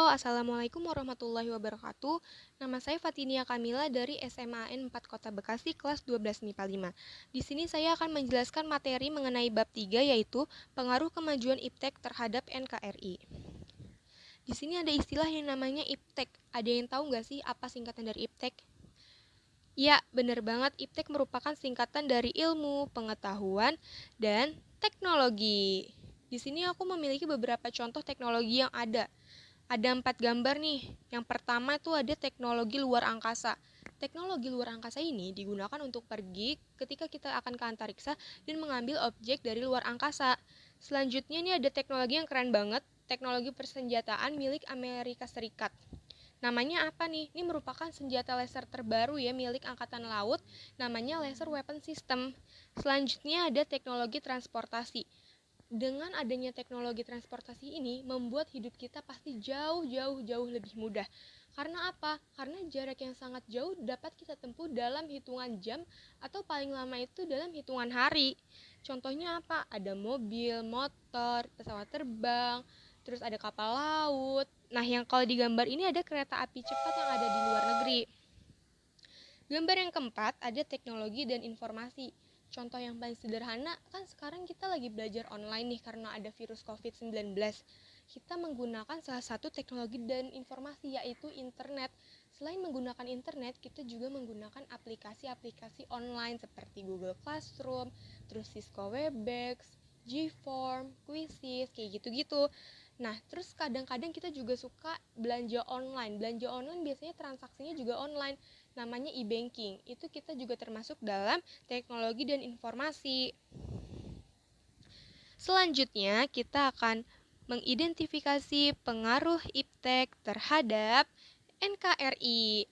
Assalamualaikum warahmatullahi wabarakatuh. Nama saya Fatinia Kamila dari SMAN 4 Kota Bekasi, kelas 12 MIPA 5. Di sini saya akan menjelaskan materi mengenai bab 3, yaitu pengaruh kemajuan iptek terhadap NKRI. Di sini ada istilah yang namanya iptek. Ada yang tahu nggak sih apa singkatan dari iptek? Ya, benar banget. Iptek merupakan singkatan dari ilmu, pengetahuan, dan teknologi. Di sini aku memiliki beberapa contoh teknologi yang ada. Ada 4 gambar nih. Yang pertama itu ada teknologi luar angkasa. Teknologi luar angkasa ini digunakan untuk pergi ketika kita akan ke antariksa dan mengambil objek dari luar angkasa. Selanjutnya ini ada teknologi yang keren banget, teknologi persenjataan milik Amerika Serikat. Namanya apa nih? Ini merupakan senjata laser terbaru ya milik Angkatan Laut, namanya Laser Weapon System. Selanjutnya ada teknologi transportasi. Dengan adanya teknologi transportasi ini membuat hidup kita pasti jauh lebih mudah. Karena apa? Karena jarak yang sangat jauh dapat kita tempuh dalam hitungan jam atau paling lama itu dalam hitungan hari. Contohnya apa? Ada mobil, motor, pesawat terbang, terus ada kapal laut. Nah, yang kalau di gambar ini ada kereta api cepat yang ada di luar negeri. Gambar yang keempat ada teknologi dan informasi. Contoh yang paling sederhana, kan sekarang kita lagi belajar online nih karena ada virus COVID-19. Kita menggunakan salah satu teknologi dan informasi yaitu internet. Selain menggunakan internet, kita juga menggunakan aplikasi-aplikasi online seperti Google Classroom, terus Cisco Webex, Gform, Quizzes, kayak gitu-gitu. Nah, terus kadang-kadang kita juga suka belanja online. Belanja online biasanya transaksinya juga online, namanya e-banking. Itu kita juga termasuk dalam teknologi dan informasi. Selanjutnya, kita akan mengidentifikasi pengaruh iptek terhadap NKRI.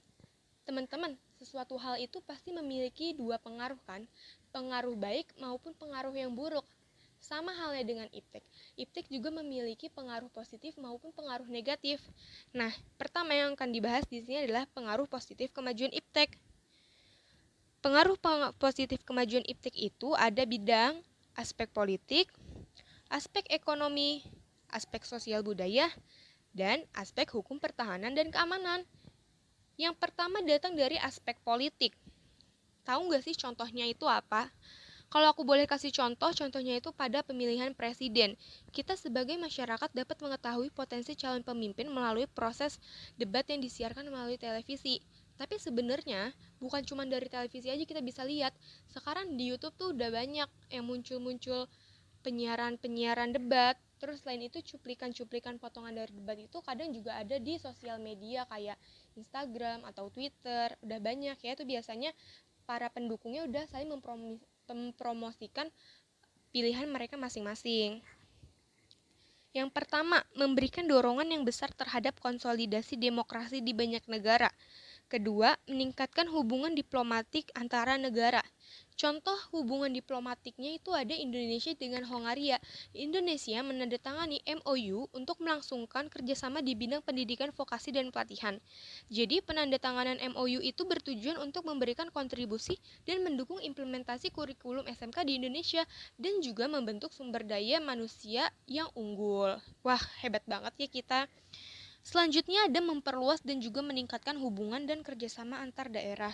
Teman-teman, sesuatu hal itu pasti memiliki dua pengaruh kan? Pengaruh baik maupun pengaruh yang buruk. Sama halnya dengan iptek. Iptek juga memiliki pengaruh positif maupun pengaruh negatif. Nah, pertama yang akan dibahas di sini adalah pengaruh positif kemajuan iptek. Pengaruh positif kemajuan iptek itu ada bidang aspek politik, aspek ekonomi, aspek sosial budaya, dan aspek hukum pertahanan dan keamanan. Yang pertama datang dari aspek politik. Tahu nggak sih contohnya itu apa? Kalau aku boleh kasih contoh, contohnya itu pada pemilihan presiden. Kita sebagai masyarakat dapat mengetahui potensi calon pemimpin melalui proses debat yang disiarkan melalui televisi. Tapi sebenarnya bukan cuma dari televisi aja kita bisa lihat. Sekarang di YouTube tuh udah banyak yang muncul-muncul penyiaran-penyiaran debat. Terus selain itu cuplikan-cuplikan potongan dari debat itu kadang juga ada di sosial media kayak Instagram atau Twitter. Udah banyak ya, itu biasanya para pendukungnya udah saling mempromosikan pilihan mereka masing-masing. Yang pertama, memberikan dorongan yang besar terhadap konsolidasi demokrasi di banyak negara. Kedua, meningkatkan hubungan diplomatik antara negara. Contoh hubungan diplomatiknya itu ada Indonesia dengan Hongaria. Indonesia menandatangani MOU untuk melangsungkan kerjasama di bidang pendidikan vokasi dan pelatihan. Jadi penandatanganan MOU itu bertujuan untuk memberikan kontribusi dan mendukung implementasi kurikulum SMK di Indonesia dan juga membentuk sumber daya manusia yang unggul. Wah, hebat banget ya kita. Selanjutnya ada memperluas dan juga meningkatkan hubungan dan kerjasama antar daerah.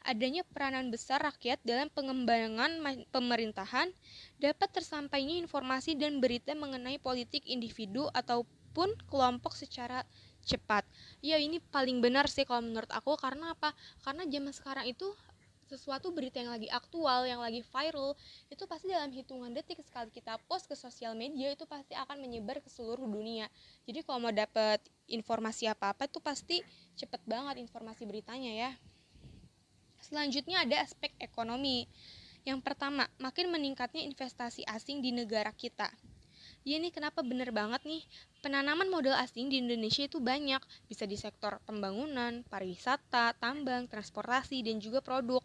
Adanya peranan besar rakyat dalam pengembangan pemerintahan, dapat tersampainya informasi dan berita mengenai politik individu ataupun kelompok secara cepat. Ya ini paling benar sih kalau menurut aku, karena apa? Karena zaman sekarang itu sesuatu berita yang lagi aktual, yang lagi viral, itu pasti dalam hitungan detik sekali kita post ke sosial media itu pasti akan menyebar ke seluruh dunia. Jadi kalau mau dapet informasi apa-apa itu pasti cepet banget informasi beritanya ya. Selanjutnya ada aspek ekonomi. Yang pertama, makin meningkatnya investasi asing di negara kita. Ya nih kenapa bener banget nih, penanaman modal asing di Indonesia itu banyak, bisa di sektor pembangunan, pariwisata, tambang, transportasi, dan juga produk.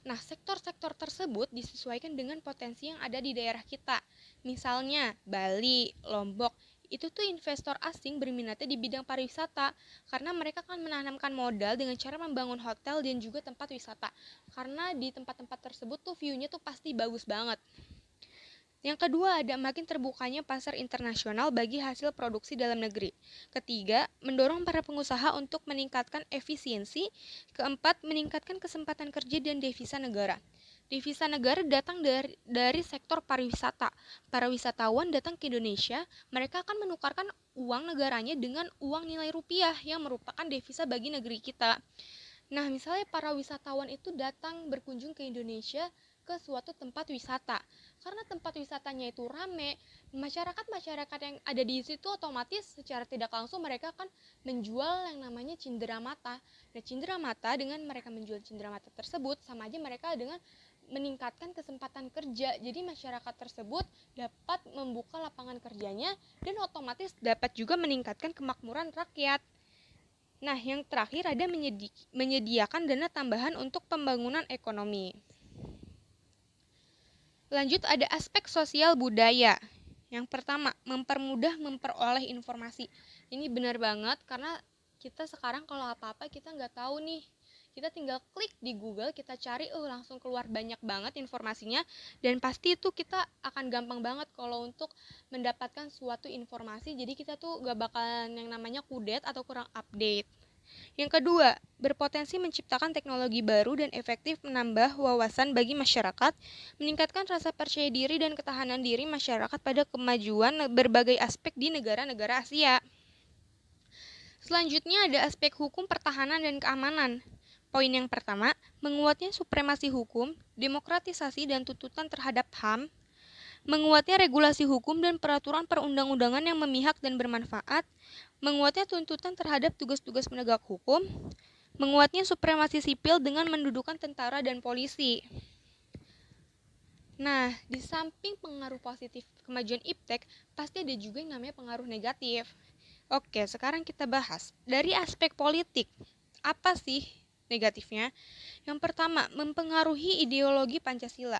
Nah, sektor-sektor tersebut disesuaikan dengan potensi yang ada di daerah kita. Misalnya, Bali, Lombok, itu tuh investor asing berminatnya di bidang pariwisata, karena mereka kan menanamkan modal dengan cara membangun hotel dan juga tempat wisata. Karena di tempat-tempat tersebut tuh view-nya tuh pasti bagus banget. Yang kedua, ada makin terbukanya pasar internasional bagi hasil produksi dalam negeri. Ketiga, mendorong para pengusaha untuk meningkatkan efisiensi. Keempat, meningkatkan kesempatan kerja dan devisa negara. Devisa negara datang dari sektor pariwisata. Para wisatawan datang ke Indonesia, mereka akan menukarkan uang negaranya dengan uang nilai rupiah yang merupakan devisa bagi negeri kita. Nah, misalnya para wisatawan itu datang berkunjung ke Indonesia ke suatu tempat wisata. Karena tempat wisatanya itu rame, masyarakat-masyarakat yang ada di situ otomatis secara tidak langsung mereka akan menjual yang namanya cenderamata. Nah, cenderamata dengan mereka menjual cenderamata tersebut sama aja mereka dengan meningkatkan kesempatan kerja. Jadi masyarakat tersebut dapat membuka lapangan kerjanya dan otomatis dapat juga meningkatkan kemakmuran rakyat. Nah, yang terakhir ada menyediakan dana tambahan untuk pembangunan ekonomi. Lanjut ada aspek sosial budaya. Yang pertama, mempermudah memperoleh informasi. Ini benar banget karena kita sekarang kalau apa-apa kita nggak tahu nih. Kita tinggal klik di Google, kita cari, langsung keluar banyak banget informasinya. Dan pasti itu kita akan gampang banget kalau untuk mendapatkan suatu informasi. Jadi kita tuh gak bakalan yang namanya kudet atau kurang update. Yang kedua, berpotensi menciptakan teknologi baru dan efektif menambah wawasan bagi masyarakat, meningkatkan rasa percaya diri dan ketahanan diri masyarakat pada kemajuan berbagai aspek di negara-negara Asia. Selanjutnya ada aspek hukum pertahanan dan keamanan. Poin yang pertama, menguatnya supremasi hukum, demokratisasi dan tuntutan terhadap HAM, menguatnya regulasi hukum dan peraturan perundang-undangan yang memihak dan bermanfaat, menguatnya tuntutan terhadap tugas-tugas penegak hukum, menguatnya supremasi sipil dengan mendudukan tentara dan polisi. Nah, di samping pengaruh positif kemajuan iptek, pasti ada juga yang namanya pengaruh negatif. Oke, sekarang kita bahas. Dari aspek politik, apa sih negatifnya? Yang pertama, mempengaruhi ideologi Pancasila.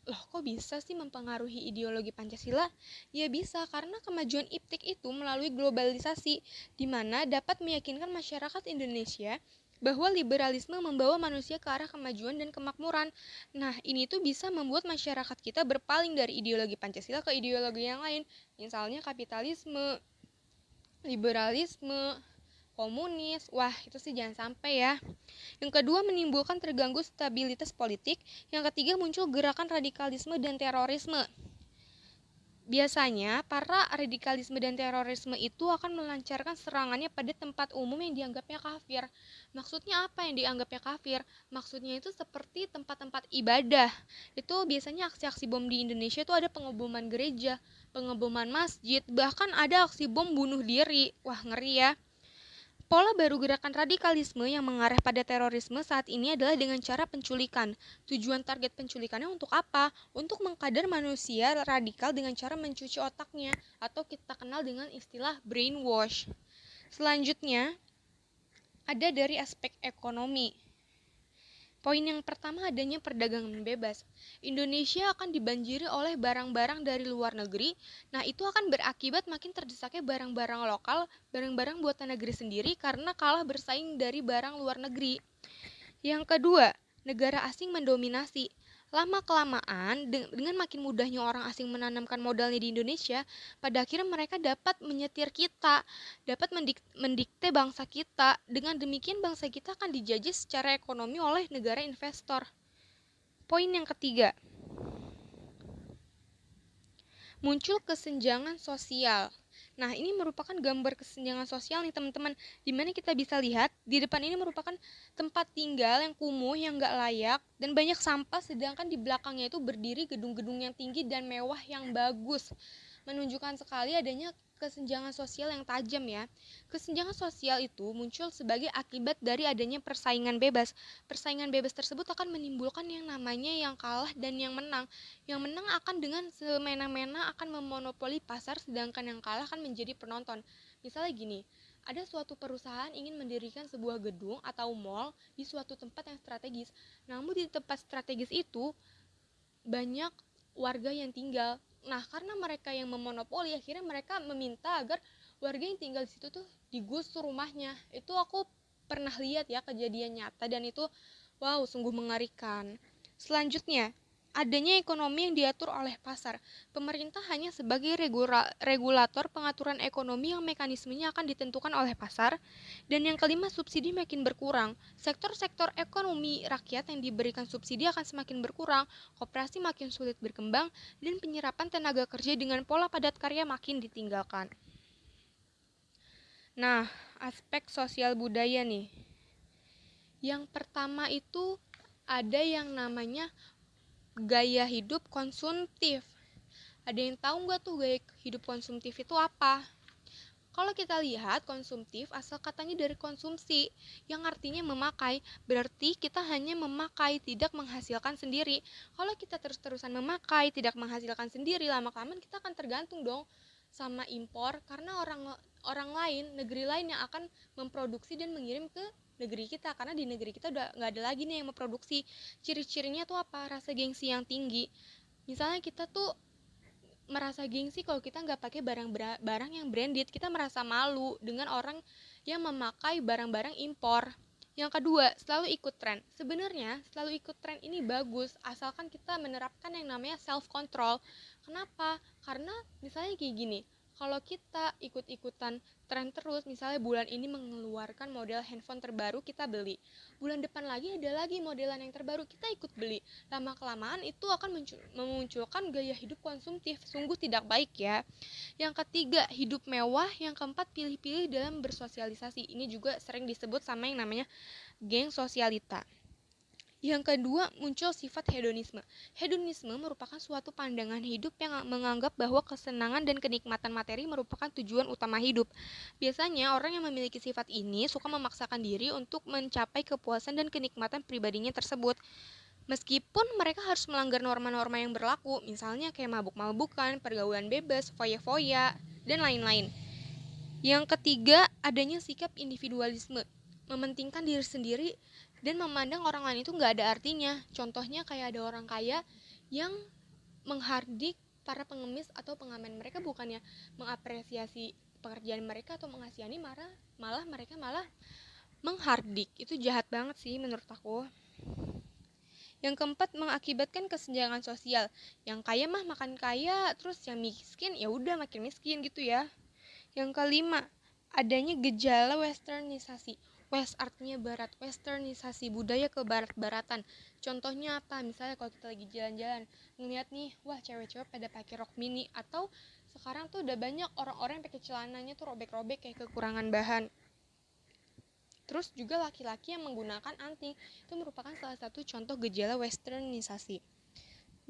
Loh, kok bisa sih mempengaruhi ideologi Pancasila? Ya bisa, karena kemajuan iptek itu melalui globalisasi, di mana dapat meyakinkan masyarakat Indonesia bahwa liberalisme membawa manusia ke arah kemajuan dan kemakmuran. Nah, ini tuh bisa membuat masyarakat kita berpaling dari ideologi Pancasila ke ideologi yang lain, misalnya kapitalisme, liberalisme, komunis. Wah, itu sih jangan sampai ya. Yang kedua, menimbulkan terganggu stabilitas politik. Yang ketiga, muncul gerakan radikalisme dan terorisme. Biasanya, para radikalisme dan terorisme itu akan melancarkan serangannya pada tempat umum yang dianggapnya kafir. Maksudnya apa yang dianggapnya kafir? Maksudnya itu seperti tempat-tempat ibadah. Itu biasanya aksi-aksi bom di Indonesia itu ada pengeboman gereja, pengeboman masjid, bahkan ada aksi bom bunuh diri. Wah, ngeri ya. Pola baru gerakan radikalisme yang mengarah pada terorisme saat ini adalah dengan cara penculikan. Tujuan target penculikannya untuk apa? Untuk mengkader manusia radikal dengan cara mencuci otaknya, atau kita kenal dengan istilah brainwash. Selanjutnya, ada dari aspek ekonomi. Poin yang pertama, adanya perdagangan bebas. Indonesia akan dibanjiri oleh barang-barang dari luar negeri. Nah, itu akan berakibat makin terdesaknya barang-barang lokal, barang-barang buatan negeri sendiri karena kalah bersaing dari barang luar negeri. Yang kedua, negara asing mendominasi. Lama-kelamaan, dengan makin mudahnya orang asing menanamkan modalnya di Indonesia, pada akhirnya mereka dapat menyetir kita, dapat mendikte bangsa kita. Dengan demikian, bangsa kita akan dijajah secara ekonomi oleh negara investor. Poin yang ketiga, muncul kesenjangan sosial. Nah, ini merupakan gambar kesenjangan sosial nih teman-teman, dimana kita bisa lihat di depan ini merupakan tempat tinggal yang kumuh, yang gak layak, dan banyak sampah, sedangkan di belakangnya itu berdiri gedung-gedung yang tinggi dan mewah yang bagus. Menunjukkan sekali adanya kesenjangan sosial yang tajam ya. Kesenjangan sosial itu muncul sebagai akibat dari adanya persaingan bebas. Persaingan bebas tersebut akan menimbulkan yang namanya yang kalah dan yang menang. Yang menang akan dengan semena-mena akan memonopoli pasar, sedangkan yang kalah akan menjadi penonton. Misalnya gini, ada suatu perusahaan ingin mendirikan sebuah gedung atau mall di suatu tempat yang strategis. Namun di tempat strategis itu banyak warga yang tinggal. Nah, karena mereka yang memonopoli, akhirnya mereka meminta agar warga yang tinggal di situ tuh digusur rumahnya. Itu aku pernah lihat ya kejadian nyata dan itu wow, sungguh mengerikan. Selanjutnya, adanya ekonomi yang diatur oleh pasar. Pemerintah hanya sebagai regulator pengaturan ekonomi yang mekanismenya akan ditentukan oleh pasar. Dan yang kelima, subsidi makin berkurang. Sektor-sektor ekonomi rakyat yang diberikan subsidi akan semakin berkurang, koperasi makin sulit berkembang, dan penyerapan tenaga kerja dengan pola padat karya makin ditinggalkan. Nah, aspek sosial budaya nih. Yang pertama itu ada yang namanya gaya hidup konsumtif. Ada yang tahu nggak tuh gaya hidup konsumtif itu apa? Kalau kita lihat konsumtif asal katanya dari konsumsi, yang artinya memakai, berarti kita hanya memakai, tidak menghasilkan sendiri. Kalau kita terus-terusan memakai, tidak menghasilkan sendiri, lama-kelamaan kita akan tergantung dong sama impor, karena orang lain, negeri lain yang akan memproduksi dan mengirim ke negeri kita, karena di negeri kita udah nggak ada lagi nih yang memproduksi. Ciri-cirinya tuh apa? Rasa gengsi yang tinggi. Misalnya kita tuh merasa gengsi kalau kita nggak pakai barang yang branded, kita merasa malu dengan orang yang memakai barang-barang impor. Yang kedua, selalu ikut tren. Sebenarnya selalu ikut tren ini bagus asalkan kita menerapkan yang namanya self control. Kenapa? Karena misalnya kayak gini, kalau kita ikut-ikutan tren terus, misalnya bulan ini mengeluarkan model handphone terbaru, kita beli. Bulan depan lagi ada lagi modelan yang terbaru, kita ikut beli. Lama-kelamaan itu akan memunculkan gaya hidup konsumtif, sungguh tidak baik ya. Yang ketiga, hidup mewah. Yang keempat, pilih-pilih dalam bersosialisasi. Ini juga sering disebut sama yang namanya geng sosialita. Yang kedua, muncul sifat hedonisme. Hedonisme merupakan suatu pandangan hidup yang menganggap bahwa kesenangan dan kenikmatan materi merupakan tujuan utama hidup. Biasanya, orang yang memiliki sifat ini suka memaksakan diri untuk mencapai kepuasan dan kenikmatan pribadinya tersebut. Meskipun mereka harus melanggar norma-norma yang berlaku, misalnya kayak mabuk-mabukan, pergaulan bebas, foya-foya, dan lain-lain. Yang ketiga, adanya sikap individualisme, mementingkan diri sendiri dan memandang orang lain itu nggak ada artinya. Contohnya kayak ada orang kaya yang menghardik para pengemis atau pengamen. Mereka bukannya mengapresiasi pekerjaan mereka atau mengasihani, malah mereka menghardik. Itu jahat banget sih menurut aku. Yang keempat, mengakibatkan kesenjangan sosial. Yang kaya mah makan kaya, terus yang miskin ya udah makin miskin gitu ya. Yang kelima, adanya gejala westernisasi. West artinya barat, westernisasi, budaya ke barat-baratan. Contohnya apa? Misalnya kalau kita lagi jalan-jalan, ngeliat nih, wah cewek-cewek pada pakai rok mini, atau sekarang tuh udah banyak orang-orang yang pakai celananya tuh robek-robek kayak kekurangan bahan. Terus juga laki-laki yang menggunakan anting, itu merupakan salah satu contoh gejala westernisasi.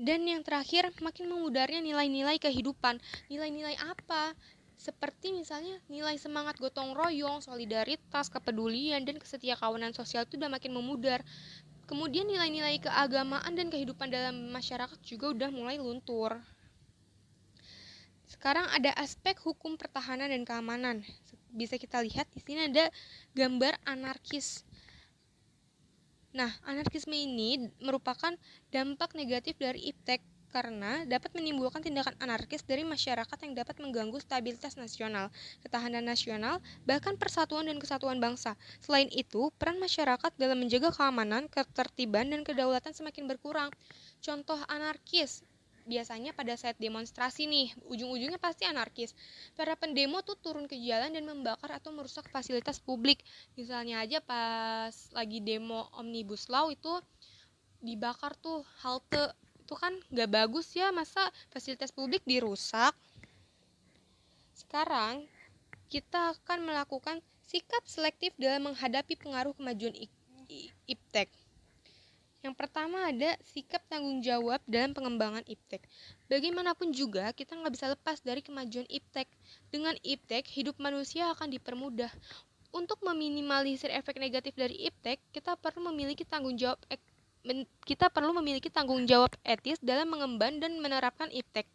Dan yang terakhir, makin memudarnya nilai-nilai kehidupan. Nilai-nilai apa? Seperti misalnya nilai semangat gotong royong, solidaritas, kepedulian, dan kesetiakawanan sosial itu udah makin memudar. Kemudian nilai-nilai keagamaan dan kehidupan dalam masyarakat juga udah mulai luntur. Sekarang ada aspek hukum pertahanan dan keamanan. Bisa kita lihat di sini ada gambar anarkis. Nah, anarkisme ini merupakan dampak negatif dari iptek karena dapat menimbulkan tindakan anarkis dari masyarakat yang dapat mengganggu stabilitas nasional, ketahanan nasional, bahkan persatuan dan kesatuan bangsa. Selain itu, peran masyarakat dalam menjaga keamanan, ketertiban, dan kedaulatan semakin berkurang. Contoh anarkis, biasanya pada saat demonstrasi nih, ujung-ujungnya pasti anarkis. Para pendemo tuh turun ke jalan dan membakar atau merusak fasilitas publik. Misalnya aja pas lagi demo Omnibus Law itu dibakar tuh halte, itu kan gak bagus ya, masa fasilitas publik dirusak. Sekarang kita akan melakukan sikap selektif dalam menghadapi pengaruh kemajuan iptek. Yang pertama ada sikap tanggung jawab dalam pengembangan iptek. Bagaimanapun juga kita nggak bisa lepas dari kemajuan iptek. Dengan iptek, hidup manusia akan dipermudah. Untuk meminimalisir efek negatif dari iptek, kita perlu memiliki tanggung jawab etis dalam mengemban dan menerapkan iptek.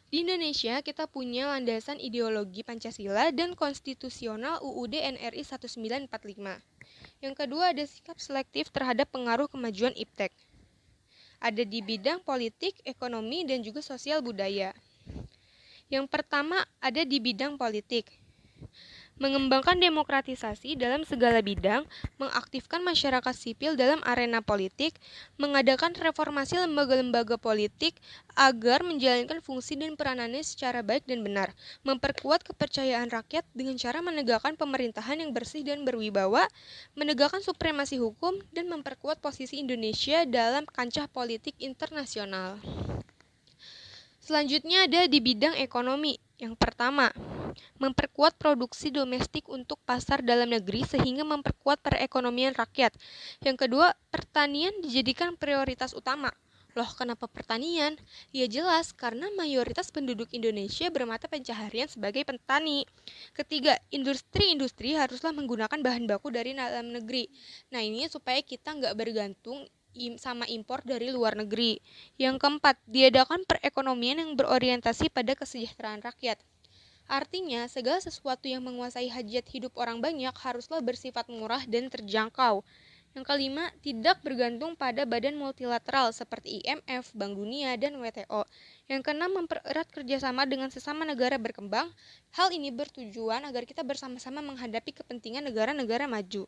Di Indonesia, kita punya landasan ideologi Pancasila dan konstitusional UUD NRI 1945. Yang kedua ada sikap selektif terhadap pengaruh kemajuan iptek. Ada di bidang politik, ekonomi, dan juga sosial budaya. Yang pertama ada di bidang politik. mengembangkan demokratisasi dalam segala bidang, mengaktifkan masyarakat sipil dalam arena politik, mengadakan reformasi lembaga-lembaga politik agar menjalankan fungsi dan peranannya secara baik dan benar, memperkuat kepercayaan rakyat dengan cara menegakkan pemerintahan yang bersih dan berwibawa, menegakkan supremasi hukum, dan memperkuat posisi Indonesia dalam kancah politik internasional. Selanjutnya ada di bidang ekonomi. Yang pertama, memperkuat produksi domestik untuk pasar dalam negeri sehingga memperkuat perekonomian rakyat. Yang kedua, pertanian dijadikan prioritas utama. Loh, kenapa pertanian? Ya jelas, karena mayoritas penduduk Indonesia bermata pencaharian sebagai petani. Ketiga, industri-industri haruslah menggunakan bahan baku dari dalam negeri. Nah, ini supaya kita nggak bergantung sama impor dari luar negeri. Yang keempat, diadakan perekonomian yang berorientasi pada kesejahteraan rakyat. Artinya, segala sesuatu yang menguasai hajat hidup orang banyak haruslah bersifat murah dan terjangkau. Yang kelima, tidak bergantung pada badan multilateral seperti IMF, Bank Dunia, dan WTO. Yang keenam, mempererat kerjasama dengan sesama negara berkembang. Hal ini bertujuan agar kita bersama-sama menghadapi kepentingan negara-negara maju.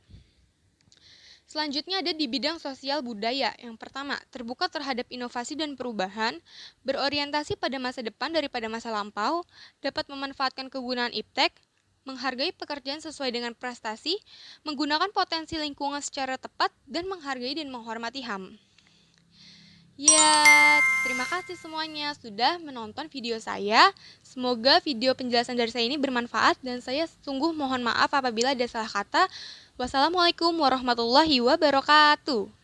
Selanjutnya ada di bidang sosial budaya. Yang pertama, terbuka terhadap inovasi dan perubahan, berorientasi pada masa depan daripada masa lampau, dapat memanfaatkan kegunaan iptek, menghargai pekerjaan sesuai dengan prestasi, menggunakan potensi lingkungan secara tepat, dan menghargai dan menghormati HAM. Ya, terima kasih semuanya sudah menonton video saya. Semoga video penjelasan dari saya ini bermanfaat dan saya sungguh mohon maaf apabila ada salah kata. Wassalamualaikum warahmatullahi wabarakatuh.